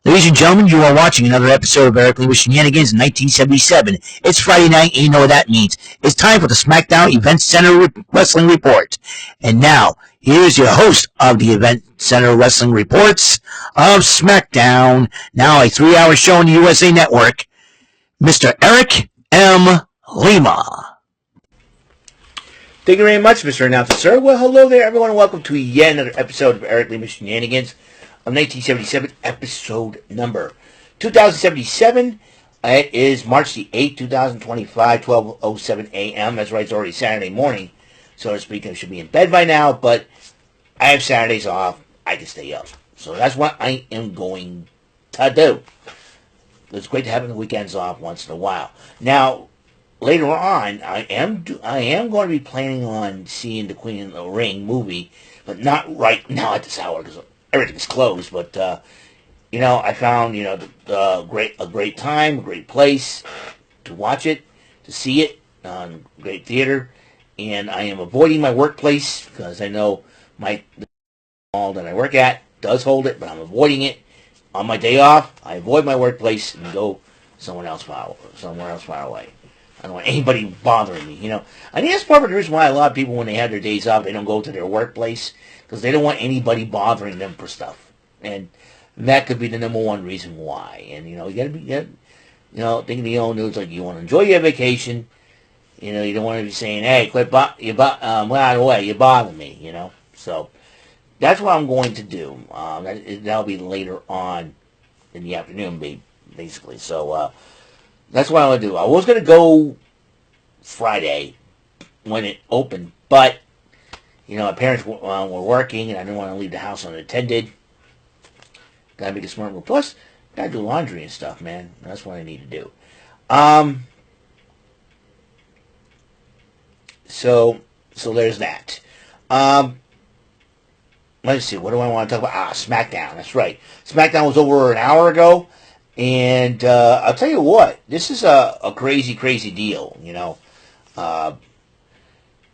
Ladies and gentlemen, you are watching another episode of Eric Lima Shenanigans in 1977. It's Friday night, and you know what that means. It's time for the SmackDown Event Center Wrestling Report. And now, here's your host of the Event Center Wrestling Reports of SmackDown, now a 3-hour show on the USA Network, Mr. Eric M. Lima. Thank you very much, Mr. Announcer, sir. Well, hello there, everyone, and welcome to yet another episode of Eric Lima Shenanigans of 1977, episode number 2077. It is March the 8th, 2025, 12:07 a.m. That's right, it's already Saturday morning, so to speak. I should be in bed by now, but I have Saturdays off. I can stay up. So that's what I am going to do. It's great to have the weekends off once in a while. Now, later on, I am going to be planning on seeing the Queen of the Ring movie, but not right now at this hour because everything's closed. But I found a great time, a great place to watch it, to see it, great theater, and I am avoiding my workplace because I know the mall that I work at does hold it, but I'm avoiding it. On my day off, I avoid my workplace and go somewhere else far away. I don't want anybody bothering me, I think that's part of the reason why a lot of people, when they have their days off, they don't go to their workplace, because they don't want anybody bothering them for stuff. And that could be the number one reason why. And, you got to be, thinking the old news, like, you want to enjoy your vacation, you don't want to be saying, hey, quit, out of the way, you bother me, So, that's what I'm going to do. That'll be later on in the afternoon, basically. So, that's what I'm going to do. I was going to go Friday when it opened, but, my parents were working, and I didn't want to leave the house unattended. Got to make a smart move. Plus, got to do laundry and stuff, man. That's what I need to do. So there's that. Let's see, what do I want to talk about? SmackDown, that's right. SmackDown was over an hour ago, and I'll tell you what, this is a crazy, crazy deal,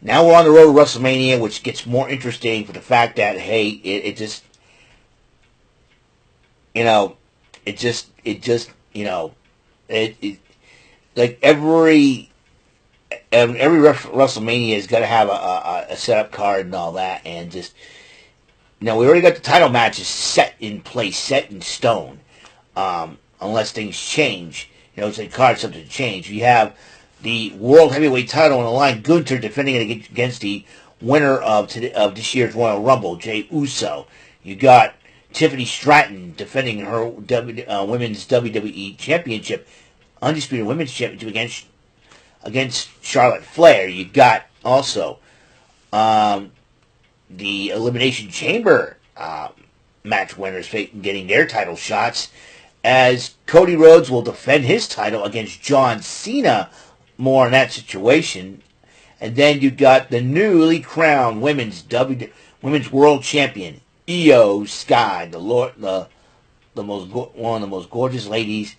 Now we're on the road to WrestleMania, which gets more interesting for the fact that, hey, it just, like every WrestleMania has got to have a setup card and all that, and just, we already got the title matches set in place, set in stone, unless things change. It's a card subject to change. You have the World Heavyweight title on the line, Gunther defending it against the winner of this year's Royal Rumble, Jey Uso. You got Tiffany Stratton defending her Women's WWE Championship, Undisputed Women's Championship against Charlotte Flair. You got also the Elimination Chamber match winners getting their title shots, as Cody Rhodes will defend his title against John Cena. More on that situation. And then you got the newly crowned Women's World Champion, Io Sky, one of the most gorgeous ladies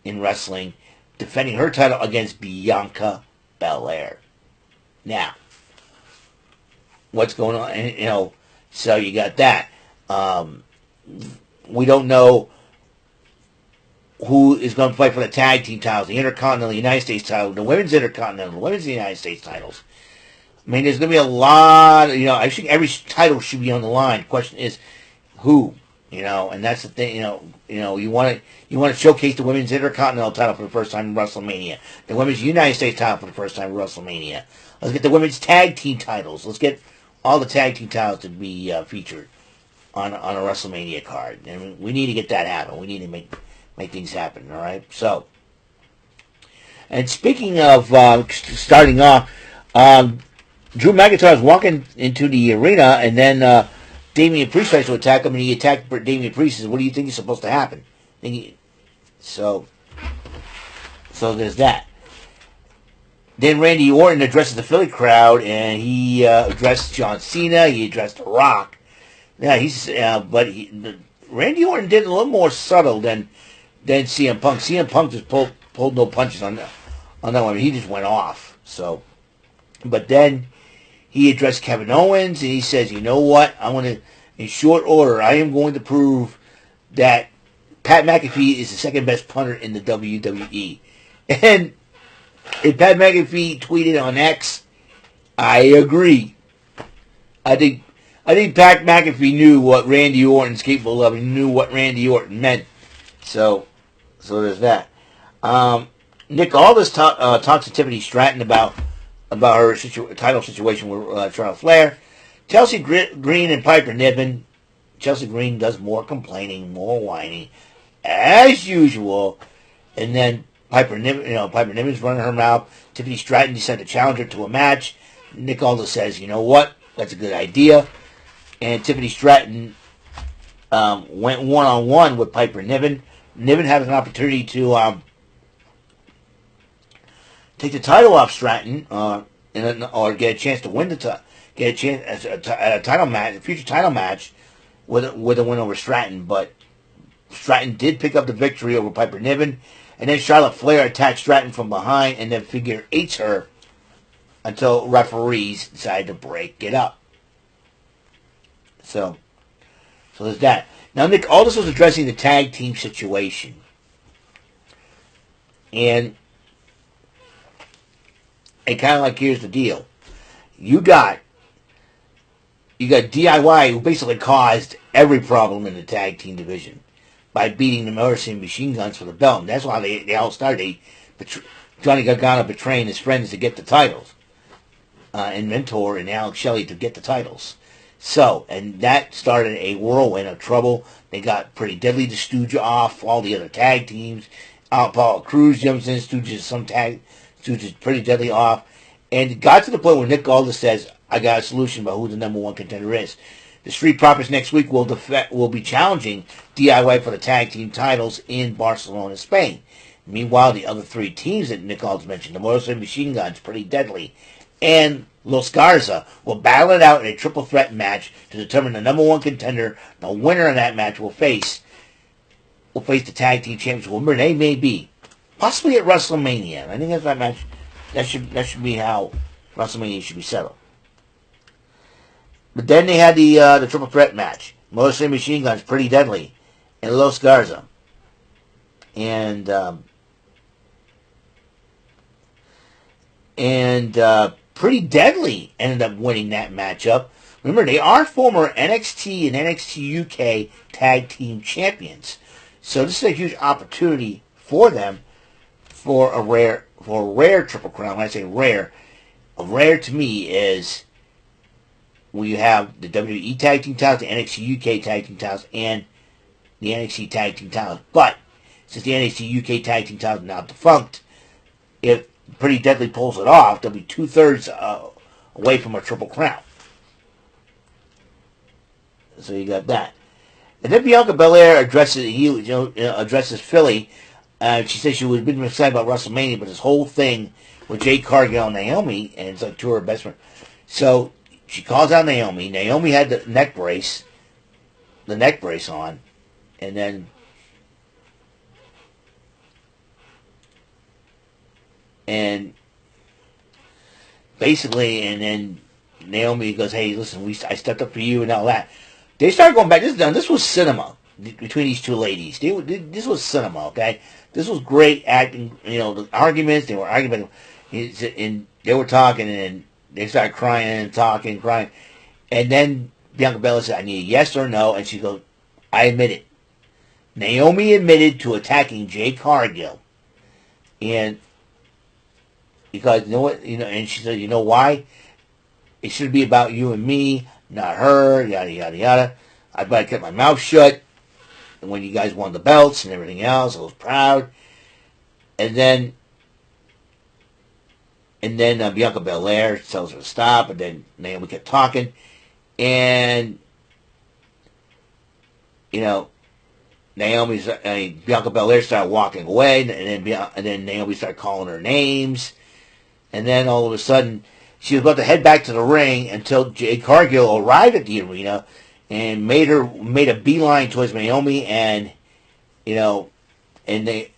in wrestling, defending her title against Bianca Belair. Now, what's going on? So you got that. We don't know who is going to fight for the tag team titles, the Intercontinental United States title, the Women's Intercontinental, the Women's United States titles. I mean, there's going to be a lot, I think every title should be on the line. The question is, who? And that's the thing, you want to showcase the Women's Intercontinental title for the first time in WrestleMania, the Women's United States title for the first time in WrestleMania. Let's get the Women's Tag Team titles. Let's get all the tag team titles to be featured on a WrestleMania card. And we need to get that happen. We need to make things happen, all right? So, and speaking of starting off, Drew McIntyre is walking into the arena, and then Damian Priest tries to attack him, and he attacked Damian Priest. Says, "What do you think is supposed to happen?" So there's that. Then Randy Orton addresses the Philly crowd, and he addressed John Cena. He addressed The Rock. Yeah, Randy Orton did it a little more subtle than CM Punk. CM Punk just pulled no punches on that one. He just went off. So, but then he addressed Kevin Owens, and he says, "You know what? I want to, in short order, I am going to prove that Pat McAfee is the second best punter in the WWE. And Pat McAfee tweeted on X, I agree. I think Pat McAfee knew what Randy Orton's capable of. He knew what Randy Orton meant. So there's that. Nick Aldis talks to Tiffany Stratton about her title situation with Charlotte Flair. Chelsea Green and Piper Niven. Chelsea Green does more complaining, more whining, as usual. And then Piper Niven's running her mouth. Tiffany Stratton decided to challenge her to a match. Nick Aldis says, you know what? That's a good idea. And Tiffany Stratton went one-on-one with Piper Niven. Niven had an opportunity to take the title off Stratton, or get a chance to win a title match, a future title match, with a win over Stratton. But Stratton did pick up the victory over Piper Niven, and then Charlotte Flair attacked Stratton from behind, and then figure eights her until referees decided to break it up. So there's that. Now, Nick Aldis was addressing the tag team situation. And kind of like, here's the deal. You got DIY, who basically caused every problem in the tag team division by beating the Motor City Machine Guns for the belt. And that's why they all started. Johnny Gargano betraying his friends to get the titles. And Mentor and Alex Shelley to get the titles. So, and that started a whirlwind of trouble. They got Pretty Deadly to stooge off all the other tag teams. Apollo Crews jumps in, stooges Pretty Deadly off. And it got to the point where Nick Aldis says, I got a solution about who the number one contender is. The Street Profits next week will be challenging DIY for the tag team titles in Barcelona, Spain. Meanwhile, the other three teams that Nick Aldis mentioned, the Motor City Machine Guns, Pretty Deadly, and Los Garza will battle it out in a triple threat match to determine the number one contender. The winner of that match will face the tag team champions, whoever they may be, possibly at WrestleMania. I think that's that match. That should be how WrestleMania should be settled. But then they had the triple threat match: Motor City Machine Guns, Pretty Deadly, and Los Garza, and Pretty Deadly ended up winning that matchup. Remember, they are former NXT and NXT UK tag team champions. So this is a huge opportunity for them for a rare triple crown. When I say rare, a rare to me is when you have the WWE tag team titles, the NXT UK tag team titles, and the NXT tag team titles. But since the NXT UK tag team titles are now defunct, if Pretty Deadly pulls it off, they'll be 2/3 away from a triple crown. So you got that. And then Bianca Belair addresses Philly. She says she was a bit excited about WrestleMania, but this whole thing with Jade Cargill and Naomi, and it's like two of her best friends. So she calls out Naomi. Naomi had the neck brace on, and then then Naomi goes, "Hey, listen, I stepped up for you," and all that. They started going back. This was cinema between these two ladies. This was cinema, okay? This was great acting. The arguments, they were arguing, and they were talking, and they started crying and talking, crying. And then Bianca Belair said, "I need a yes or no," and she goes, "I admit it." Naomi admitted to attacking Jade Cargill, and because and she said, "You know why? It should be about you and me, not her, yada, yada, yada. I better keep my mouth shut. And when you guys won the belts and everything else, I was proud." And then Bianca Belair tells her to stop, and then Naomi kept talking. And, Bianca Belair started walking away, and then Naomi started calling her names. And then all of a sudden, she was about to head back to the ring until Jade Cargill arrived at the arena and made a beeline towards Naomi, and Naomi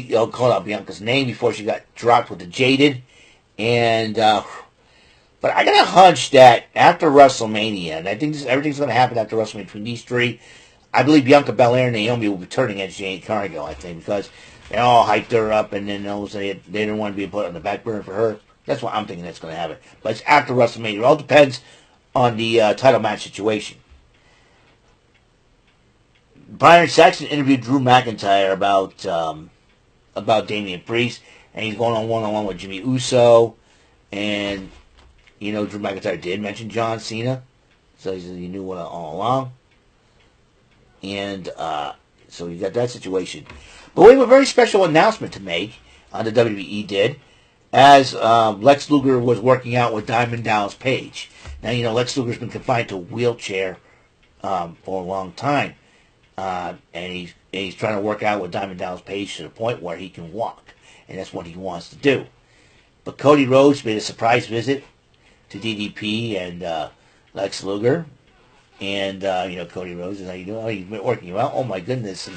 called out Bianca's name before she got dropped with the Jaded. And but I got a hunch that after WrestleMania, and I think everything's going to happen after WrestleMania between these three, I believe Bianca Belair and Naomi will be turning against Jade Cargill, I think, because they all hyped her up, and then all of a sudden they didn't want to be put on the back burner for her. That's what I'm thinking that's going to happen. But it's after WrestleMania. It all depends on the title match situation. Byron Saxton interviewed Drew McIntyre about Damian Priest, and he's going on one-on-one with Jimmy Uso, and Drew McIntyre did mention John Cena, so he knew what all along, and so you got that situation. But we have a very special announcement to make. The WWE did, as Lex Luger was working out with Diamond Dallas Page. Now Lex Luger's been confined to a wheelchair for a long time. And he's trying to work out with Diamond Dallas Page to the point where he can walk, and that's what he wants to do. But Cody Rhodes made a surprise visit to DDP and Lex Luger, and Cody Rhodes is, how you doing? Oh, you've been working you out. Oh my goodness!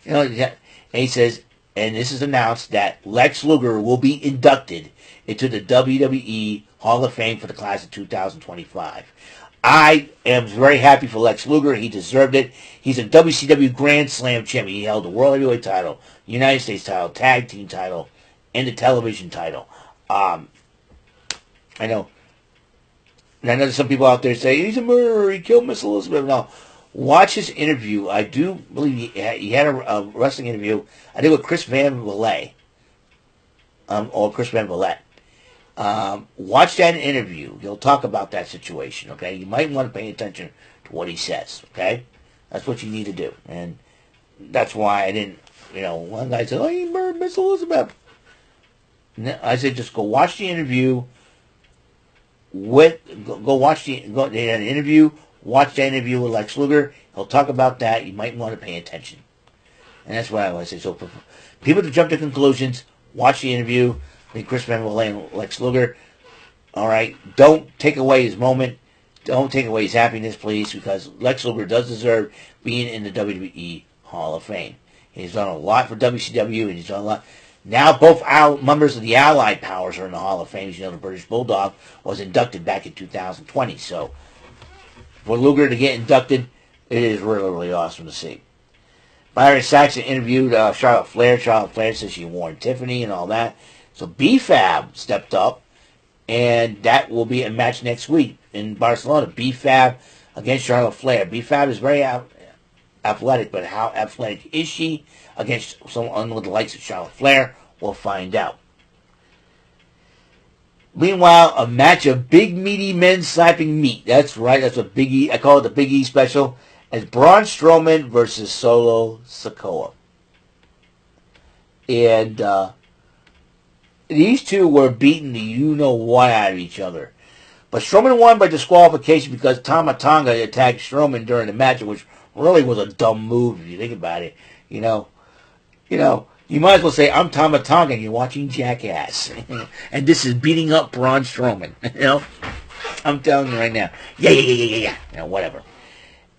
And he says, and this is announced that Lex Luger will be inducted into the WWE Hall of Fame for the class of 2025. I am very happy for Lex Luger. He deserved it. He's a WCW Grand Slam champion. He held the World Heavyweight title, United States title, Tag Team title, and the television title. I know some people out there say, he's a murderer, he killed Miss Elizabeth. No. Watch his interview. I do believe he had a wrestling interview, I think with Chris Van Vliet, or Chris Van Vliet. Watch that interview. He'll talk about that situation, okay? You might want to pay attention to what he says, okay? That's what you need to do. And that's why I didn't, one guy said, oh, he murdered Miss Elizabeth. I said, just go watch the interview watch the interview, watch the interview with Lex Luger. He'll talk about that. You might want to pay attention. And that's what I want to say. So for people to jump to conclusions, watch the interview. Chris Van Vliet and Lex Luger. All right, don't take away his moment. Don't take away his happiness, please, because Lex Luger does deserve being in the WWE Hall of Fame. He's done a lot for WCW, and he's done a lot. Now both members of the Allied Powers are in the Hall of Fame. The British Bulldog was inducted back in 2020. So for Luger to get inducted, it is really, really awesome to see. Byron Saxton interviewed Charlotte Flair. Charlotte Flair says she warned Tiffany and all that. So B-Fab stepped up, and that will be a match next week in Barcelona. B-Fab against Charlotte Flair. B-Fab is very athletic, but how athletic is she against someone with the likes of Charlotte Flair? We'll find out. Meanwhile, a match of big meaty men slapping meat. That's right, that's what Big E, I call it the Big E special, as Braun Strowman versus Solo Sikoa. And these two were beating the you-know-what out of each other. But Strowman won by disqualification because Tama Tonga attacked Strowman during the match, which really was a dumb move if you think about it. You might as well say, I'm Tama Tonga and you're watching Jackass. And this is beating up Braun Strowman. I'm telling you right now. Yeah. Whatever.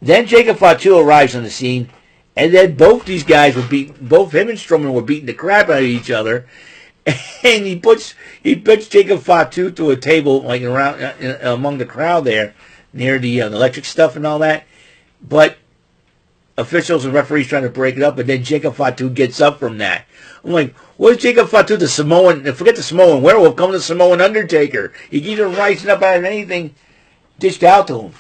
Then Jacob Fatu arrives on the scene, and then both these guys both him and Strowman were beating the crap out of each other. And he puts Jacob Fatu to a table like around among the crowd there, near the electric stuff and all that. But officials and referees trying to break it up, and then Jacob Fatu gets up from that. I'm like, where's Jacob Fatu, the Samoan? Forget the Samoan werewolf, come the Samoan Undertaker. He keeps on rising up out of anything dished out to him.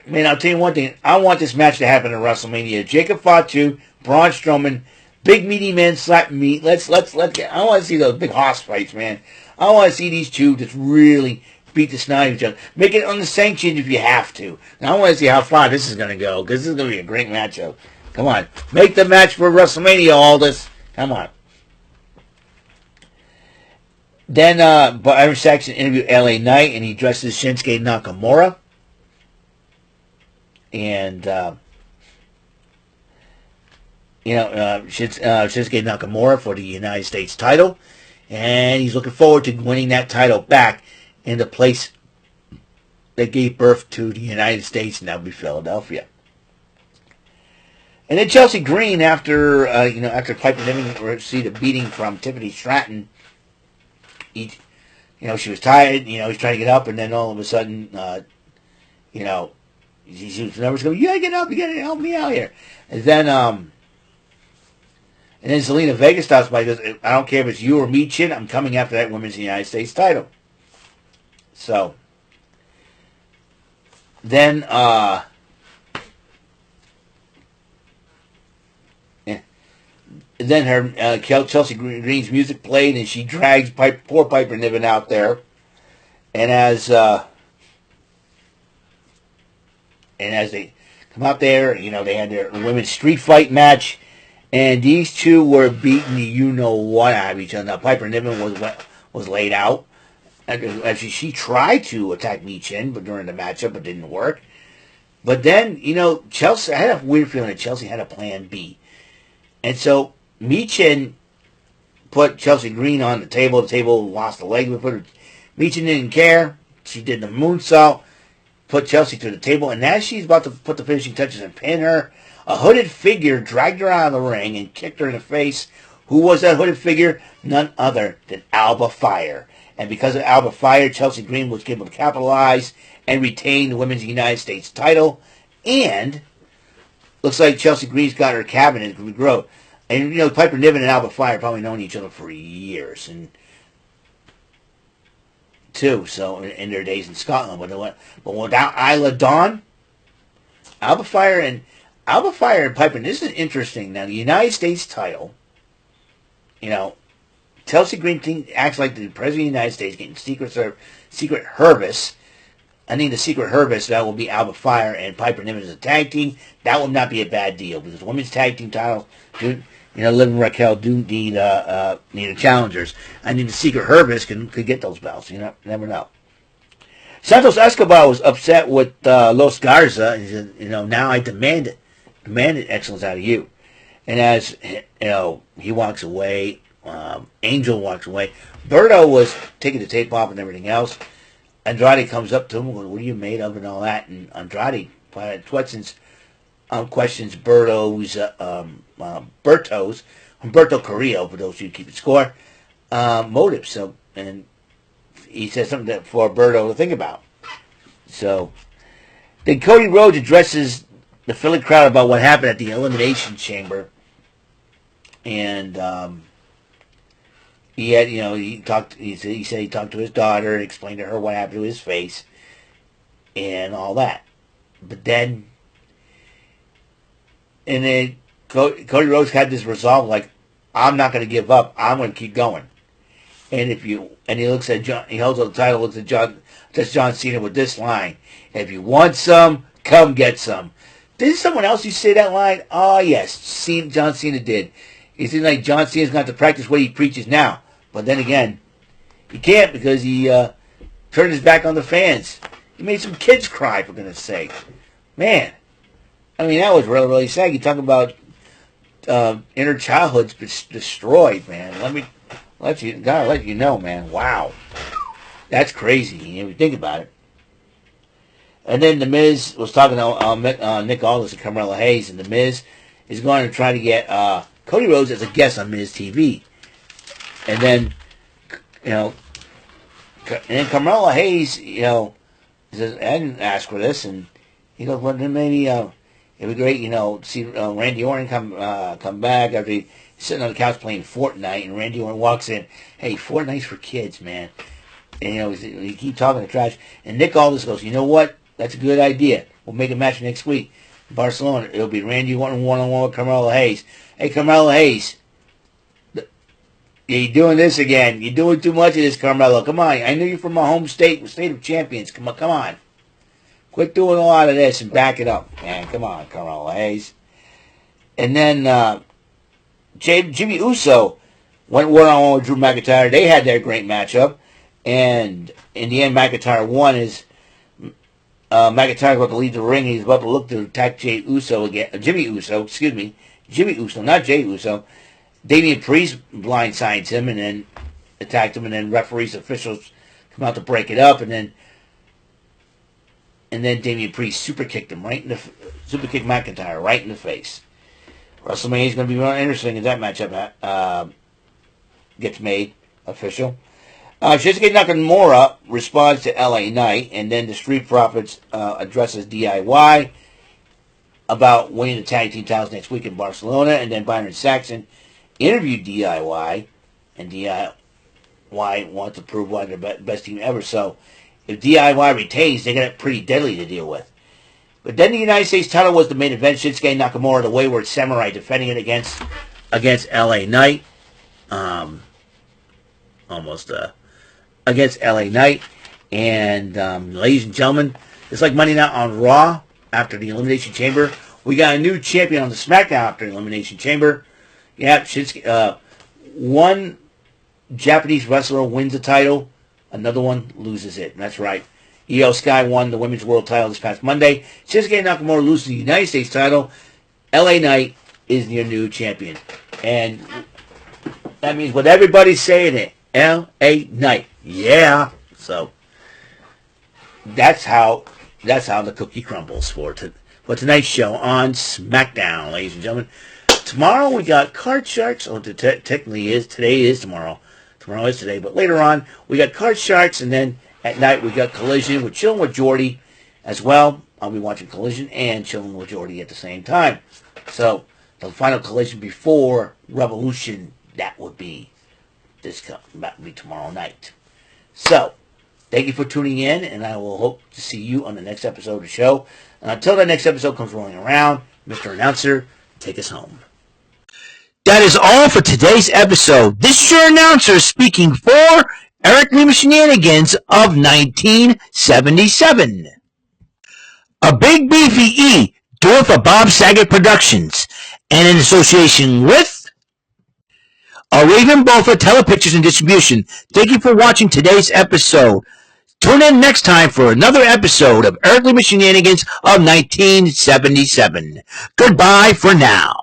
Man, I'll tell you one thing. I want this match to happen at WrestleMania. Jacob Fatu, Braun Strowman, big meaty men slapping meat. Let's get. I want to see those big hoss fights, man. I want to see these two just really beat the snot out of each other. Make it unsanctioned if you have to. Now I want to see how far this is going to go, because this is going to be a great matchup. Come on, make the match for WrestleMania, Aldous. Come on. Then Byron Saxton interviewed LA Knight, and he dresses Shinsuke Nakamura. And Shinsuke Nakamura for the United States title, and he's looking forward to winning that title back in the place that gave birth to the United States, and that would be Philadelphia. And then Chelsea Green, after Piper Niven received a beating from Tiffany Stratton, she was tired. He's trying to get up, and then all of a sudden, She was never going, you gotta get up, you gotta help me out here. And then Zelina Vega stops by and goes, I don't care if it's you or me, Chin, I'm coming after that Women's United States title. So, then, her Chelsea Green's music played, and she drags poor Piper Niven out there. And as they come out there, they had their women's street fight match, and these two were beating the you-know-what out of each other. Now, Piper Niven was laid out. Actually, she tried to attack Michin, but during the matchup, it didn't work. But then, Chelsea, I had a weird feeling that Chelsea had a plan B. And so, Michin put Chelsea Green on the table. The table lost a leg. Michin didn't care. She did the moonsault, put Chelsea to the table, and as she's about to put the finishing touches and pin her, a hooded figure dragged her out of the ring and kicked her in the face. Who was that hooded figure? None other than Alba Fire. And because of Alba Fire, Chelsea Green was able to capitalize and retain the Women's United States title. And looks like Chelsea Green's got her cabinet to grow. And, Piper Niven and Alba Fire probably known each other for years. And too, so in their days in Scotland. But without Isla Dawn, Alba Fire and Piper, this is interesting. Now, the United States title, Chelsea Green acts like the President of the United States getting Secret Herbis. I think the Secret Herbis, that will be Alba Fire and Piper Niven as a tag team. That will not be a bad deal because women's tag team titles, Liv and Raquel do need challengers. I think the Secret Herbis could get those belts. You never know. Santos Escobar was upset with Los Garza. He said, now I demanded excellence out of you. And as he walks away, Angel walks away. Berto was taking the tape off and everything else. Andrade comes up to him and goes, what are you made of and all that? And Andrade questions Humberto Carrillo, for those of you who keep score, motives. So, and he says something for Berto to think about. So, then Cody Rhodes addresses the Philly crowd about what happened at the Elimination Chamber. And he said he talked to his daughter and explained to her what happened to his face and all that. But then Cody Rhodes had this resolve, like, I'm not going to give up. I'm going to keep going. And he looks at John, he holds up the title, looks at John Cena with this line: if you want some, come get some. Did someone else used to say that line? Oh yes, John Cena did. It seems like John Cena's got to practice what he preaches now. But then again, he can't because he turned his back on the fans. He made some kids cry, for goodness sake. Man, I mean, that was really, really sad. You talk about inner childhoods destroyed, man. Let you know, man. Wow. That's crazy if you think about it. And then The Miz was talking to Nick Aldis and Carmella Hayes, and The Miz is going to try to get Cody Rhodes as a guest on Miz TV. And then, Carmella Hayes, says, I didn't ask for this, and he goes, well, then maybe it'd be great, to see Randy Orton come back after he's sitting on the couch playing Fortnite, and Randy Orton walks in, hey, Fortnite's for kids, man. And, he keep talking to trash. And Nick Aldis goes, you know what? That's a good idea. We'll make a match next week in Barcelona. It'll be Randy Orton one-on-one with Carmella Hayes. Hey, Carmella Hayes, you're doing this again. You're doing too much of this, Carmella. Come on. I know you're from my home state, state of champions. Come on. Quit doing a lot of this and back it up, man. Come on, Carmella Hayes. And then Jimmy Uso went one-on-one with Drew McIntyre. They had their great matchup. And in the end, McIntyre won. McIntyre about to leave the ring. He's about to look to attack Jimmy Uso, not Jey Uso. Damian Priest blindsides him and then attacked him, and then referees, officials come out to break it up, and then Damian Priest super kicked McIntyre right in the face. WrestleMania is going to be really interesting as that matchup gets made official. Shinsuke Nakamura responds to LA Knight, and then the Street Profits addresses DIY about winning the tag team titles next week in Barcelona, and then Byron Saxton interviewed DIY, and DIY wants to prove why they're the best team ever. So if DIY retains, they got it pretty deadly to deal with. But then the United States title was the main event. Shinsuke Nakamura, the Wayward Samurai, defending it against LA Knight. Against LA Knight. And ladies and gentlemen, it's like Monday Night on Raw after the Elimination Chamber. We got a new champion on the SmackDown after the Elimination Chamber. Yeah, Shinsuke, one Japanese wrestler wins the title, another one loses it. And that's right. Io Sky won the Women's World title this past Monday. Shinsuke Nakamura loses the United States title. LA Knight is your new champion. And that means what everybody's saying it. LA Knight. Yeah. So that's how the cookie crumbles for tonight's show on SmackDown, ladies and gentlemen. Tomorrow we got Card Sharks. Oh, technically today is tomorrow. Tomorrow is today, but later on we got Card Sharks, and then at night we got Collision with Chillin' with Jordy as well. I'll be watching Collision and Chillin' with Jordy at the same time. So the final Collision before Revolution, that would be tomorrow night. So thank you for tuning in, and I will hope to see you on the next episode of the show. And until that next episode comes rolling around, Mr. Announcer, take us home. That is all for today's episode. This is your announcer speaking for Eric Lima Shenanigans of 1977. A Big Beefy E, doing for Bob Saget Productions, and in association with a Raven Bofa Telepictures and Distribution. Thank you for watching today's episode. Tune in next time for another episode of Eric Lima Shenanigans of 1977. Goodbye for now.